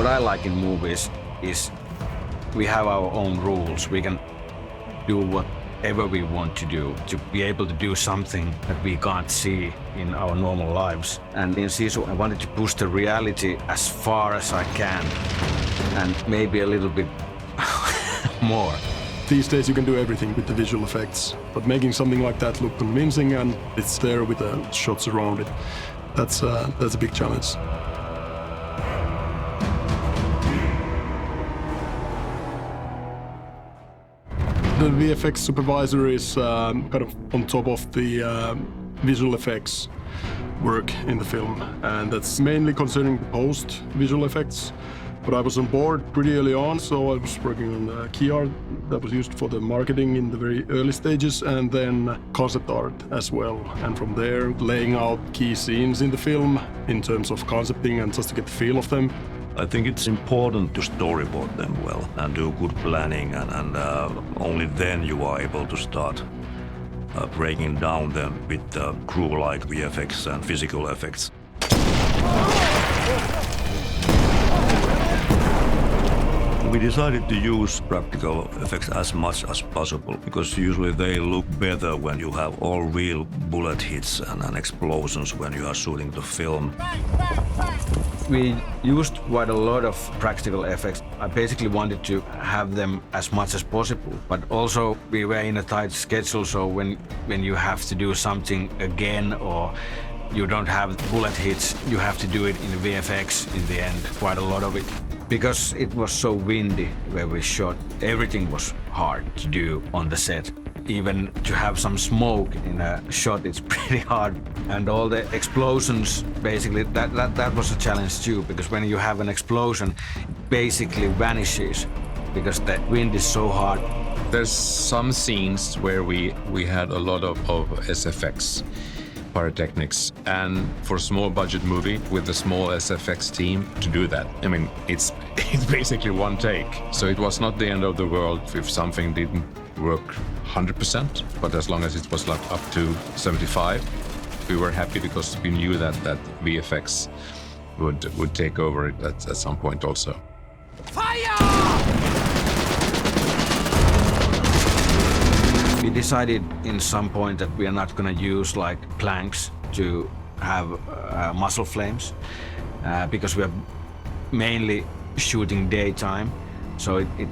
What I like in movies is we have our own rules. We can do whatever we want to do, to be able to do something that we can't see in our normal lives. And in Sisu, I wanted to push the reality as far as I can, and maybe a little bit more. These days you can do everything with the visual effects, but making something like that look convincing and it's there with the shots around it, that's a big challenge. The VFX supervisor is kind of on top of the visual effects work in the film, and that's mainly concerning the post-visual effects. But I was on board pretty early on, so I was working on key art that was used for the marketing in the very early stages, and then concept art as well. And from there, laying out key scenes in the film in terms of concepting and just to get the feel of them. I think it's important to storyboard them well and do good planning, and only then you are able to start breaking down them with crew-like VFX and physical effects. We decided to use practical effects as much as possible because usually they look better when you have all real bullet hits and explosions when you are shooting the film. We used quite a lot of practical effects. I basically wanted to have them as much as possible, but also we were in a tight schedule, so when you have to do something again or you don't have bullet hits, you have to do it in VFX in the end, quite a lot of it. Because it was so windy where we shot, everything was hard to do on the set. Even to have some smoke in a shot, it's pretty hard. And all the explosions, basically, that was a challenge too, because when you have an explosion, it basically vanishes because the wind is so hard. There's some scenes where we had a lot of SFX. Pyrotechnics, and for a small budget movie with a small SFX team to do that, I mean, it's basically one take. So it was not the end of the world if something didn't work 100%, but as long as it was like up to 75, we were happy because we knew that VFX would take over it at some point also. Fire! We decided in some point that we are not going to use like planks to have muzzle flames because we are mainly shooting daytime, so it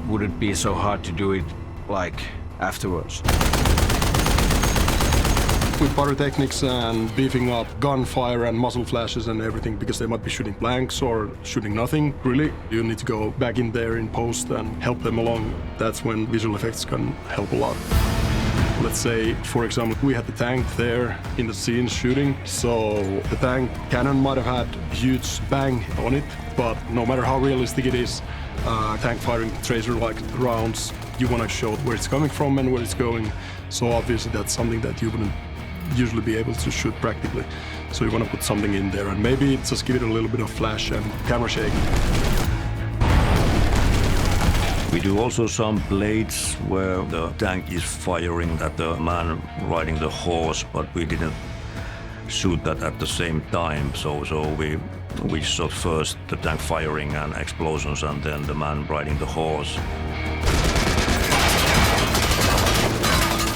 wouldn't be so hard to do it like afterwards. With pyrotechnics and beefing up gunfire and muzzle flashes and everything, because they might be shooting blanks or shooting nothing, really, you need to go back in there in post and help them along. That's when visual effects can help a lot. Let's say, for example, we had the tank there in the scene shooting, so the tank cannon might have had a huge bang on it, but no matter how realistic it is, tank firing tracer-like rounds, you want to show where it's coming from and where it's going. So obviously that's something that you wouldn't usually be able to shoot practically. So you want to put something in there and maybe just give it a little bit of flash and camera shake. We do also some blades where the tank is firing at the man riding the horse, but we didn't shoot that at the same time. So we shot first the tank firing and explosions and then the man riding the horse.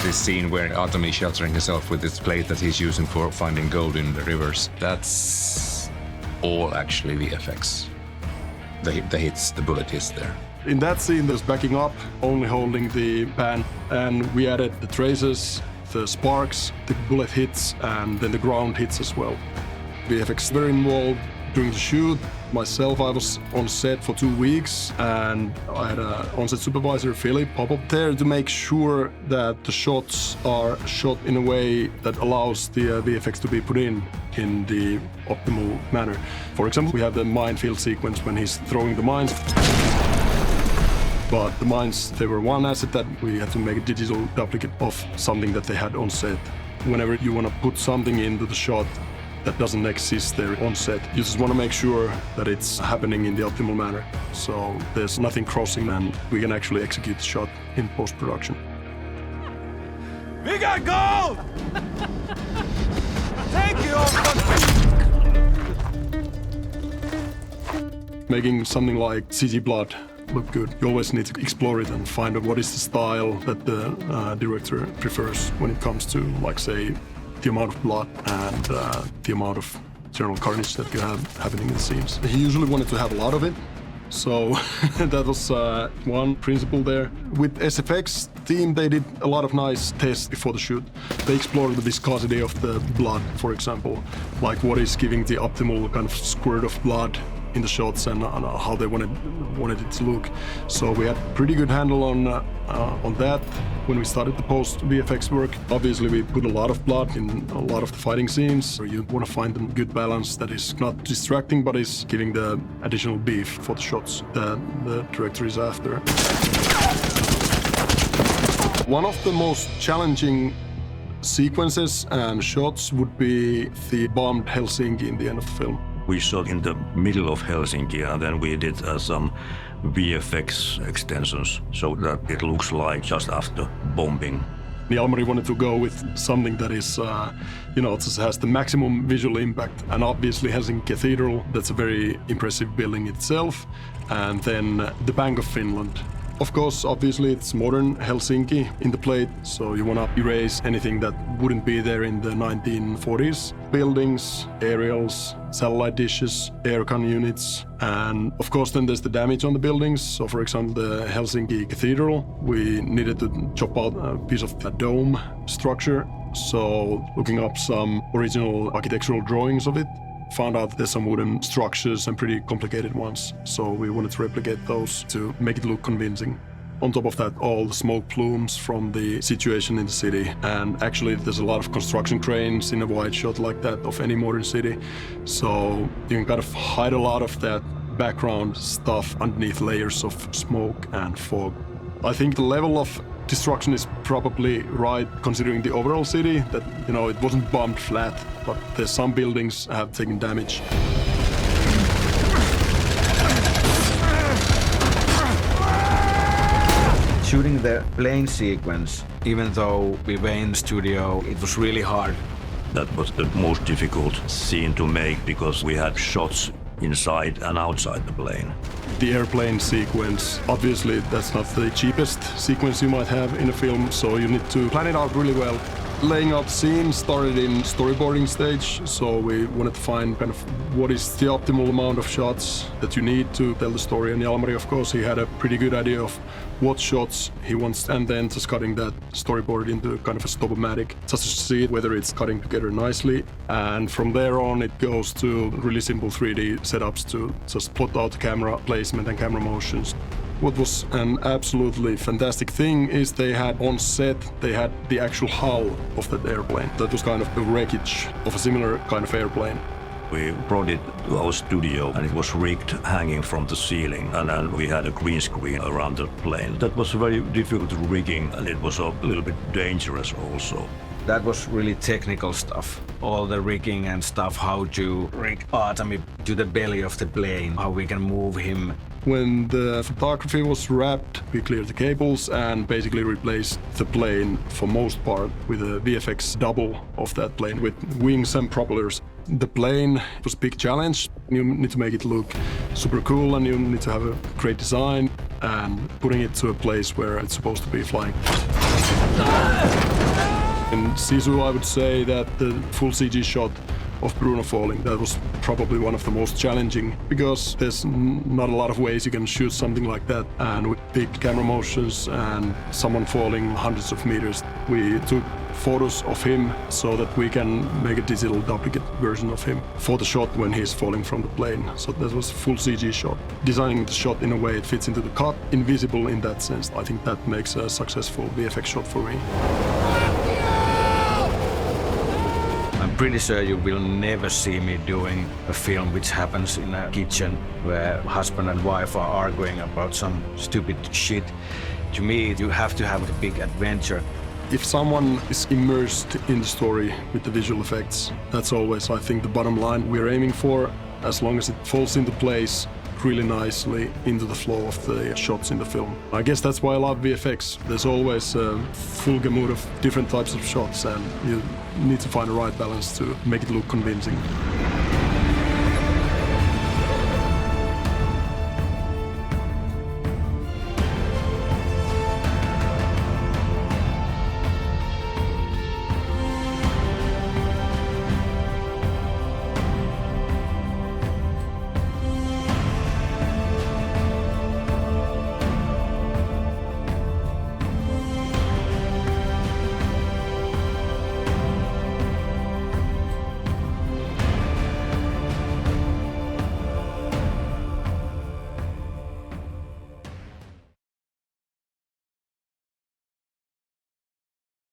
This scene where Aatami is sheltering himself with this plate that he's using for finding gold in the rivers, that's all actually VFX. The hits, the bullet hits there. In that scene, there's backing up, only holding the pan, and we added the traces, the sparks, the bullet hits, and then the ground hits as well. VFX very involved during the shoot. Myself, I was on set for 2 weeks, and I had an on-set supervisor, Philip, pop up there to make sure that the shots are shot in a way that allows the VFX to be put in the optimal manner. For example, we have the minefield sequence when he's throwing the mines. But the mines, they were one asset that we had to make a digital duplicate of something that they had on set. Whenever you want to put something into the shot that doesn't exist there on set, you just want to make sure that it's happening in the optimal manner. So there's nothing crossing and we can actually execute the shot in post-production. We got gold! Thank you! Making something like CG blood look good, you always need to explore it and find out what is the style that the director prefers when it comes to, like, say, the amount of blood and the amount of general carnage that you have happening in the scenes. He usually wanted to have a lot of it, so that was one principle there. With SFX team, they did a lot of nice tests before the shoot. They explored the viscosity of the blood, for example, like what is giving the optimal kind of squirt of blood in the shots and how they wanted it to look. So we had pretty good handle on that when we started the post VFX work. Obviously, we put a lot of blood in a lot of the fighting scenes. You want to find a good balance that is not distracting, but is giving the additional beef for the shots that the director is after. One of the most challenging sequences and shots would be the bombed Helsinki in the end of the film. We shot in the middle of Helsinki, and then we did some VFX extensions so that it looks like just after bombing. Jalmari wanted to go with something that is, just has the maximum visual impact. And obviously Helsinki Cathedral, that's a very impressive building itself. And then the Bank of Finland. Of course, obviously it's modern Helsinki in the plate, so you want to erase anything that wouldn't be there in the 1940s. Buildings, aerials, satellite dishes, aircon units, and of course then there's the damage on the buildings. So for example, the Helsinki Cathedral, we needed to chop out a piece of the dome structure. So looking up some original architectural drawings of it, found out there's some wooden structures and pretty complicated ones. So we wanted to replicate those to make it look convincing. On top of that, all the smoke plumes from the situation in the city. And actually there's a lot of construction cranes in a wide shot like that of any modern city. So you can kind of hide a lot of that background stuff underneath layers of smoke and fog. I think the level of destruction is probably right considering the overall city, that, it wasn't bombed flat, but there's some buildings have taken damage. Shooting the plane sequence, even though we were in the studio, it was really hard. That was the most difficult scene to make because we had shots inside and outside the plane. The airplane sequence, obviously that's not the cheapest sequence you might have in a film, so you need to plan it out really well. Laying out the scene started in storyboarding stage, so we wanted to find kind of what is the optimal amount of shots that you need to tell the story. And Jalmari, of course, he had a pretty good idea of what shots he wants, and then just cutting that storyboard into kind of a stop-o-matic, just to see whether it's cutting together nicely. And from there on, it goes to really simple 3D setups to just plot out the camera placement and camera motions. What was an absolutely fantastic thing is they had on set, they had the actual hull of that airplane. That was kind of the wreckage of a similar kind of airplane. We brought it to our studio and it was rigged hanging from the ceiling, and then we had a green screen around the plane. That was very difficult rigging, and it was a little bit dangerous also. That was really technical stuff. All the rigging and stuff, how to rig Aatami to the belly of the plane, how we can move him. When the photography was wrapped, we cleared the cables and basically replaced the plane for most part with a VFX double of that plane with wings and propellers. The plane was a big challenge. You need to make it look super cool and you need to have a great design and putting it to a place where it's supposed to be flying. In Sisu, I would say that the full CG shot of Bruno falling, that was probably one of the most challenging because there's not a lot of ways you can shoot something like that, and with big camera motions and someone falling hundreds of meters, we took photos of him so that we can make a digital duplicate version of him for the shot when he's falling from the plane. So that was a full CG shot. Designing the shot in a way it fits into the cut, invisible in that sense, I think that makes a successful VFX shot for me. I'm pretty sure you will never see me doing a film which happens in a kitchen where husband and wife are arguing about some stupid shit. To me, you have to have a big adventure. If someone is immersed in the story with the visual effects, that's always, I think, the bottom line we're aiming for, as long as it falls into place really nicely into the flow of the shots in the film. I guess that's why I love VFX. There's always a full gamut of different types of shots, and you need to find the right balance to make it look convincing.